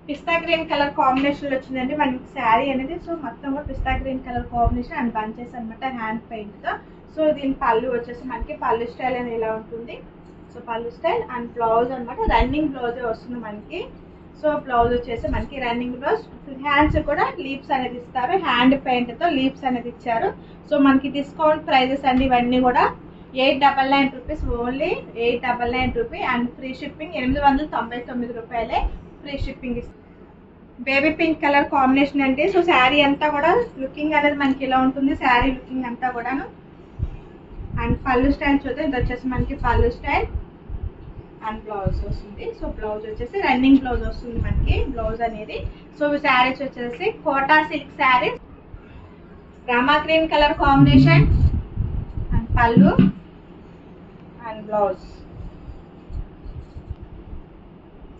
పిస్తా green colour combination వచ్చిందండి మనకి శారీ అనేది. సో మొత్తం కూడా pista green colour combination and bunches అనమాట హ్యాండ్ పెయింట్ తో. సో దీని పళ్ళు వచ్చేసి మనకి పళ్ళు స్టైల్ అనేది ఇలా ఉంటుంది. సో పళ్ళు స్టైల్ అండ్ బ్లౌజ్ అనమాట రన్నింగ్ బ్లౌజ్ వస్తుంది మనకి. సో బ్లౌజ్ వచ్చేసి మనకి రన్నింగ్ బ్లౌజ్. హ్యాండ్స్ కూడా లీవ్స్ అనేది ఇస్తారు, హ్యాండ్ పెయింట్ తో లీవ్స్ అనేది ఇచ్చారు. సో మనకి డిస్కౌంట్ ప్రైజెస్ అండి ఇవన్నీ కూడా 899 rupees, only 899 rupee and free shipping 899 రూపాయలే ఫ్రీ షిప్పింగ్ ఇస్తుంది. బేబీ పింక్ కలర్ కాంబినేషన్ అండి. సో శారీ అంతా కూడా లుకింగ్ అనేది మనకి ఇలా ఉంటుంది, శారీ లుకింగ్ అంతా కూడాను. అండ్ పళ్ళు స్టైల్ చూద్దాం, ఇది వచ్చేసి మనకి పళ్ళు స్టైల్ అండ్ బ్లౌజ్ వస్తుంది. సో బ్లౌజ్ వచ్చేసి రన్నింగ్ బ్లౌజ్ వస్తుంది మనకి బ్లౌజ్ అనేది. సో శారీస్ వచ్చేసి Kota silk saris, Rama green colour combination and pallu and blouse.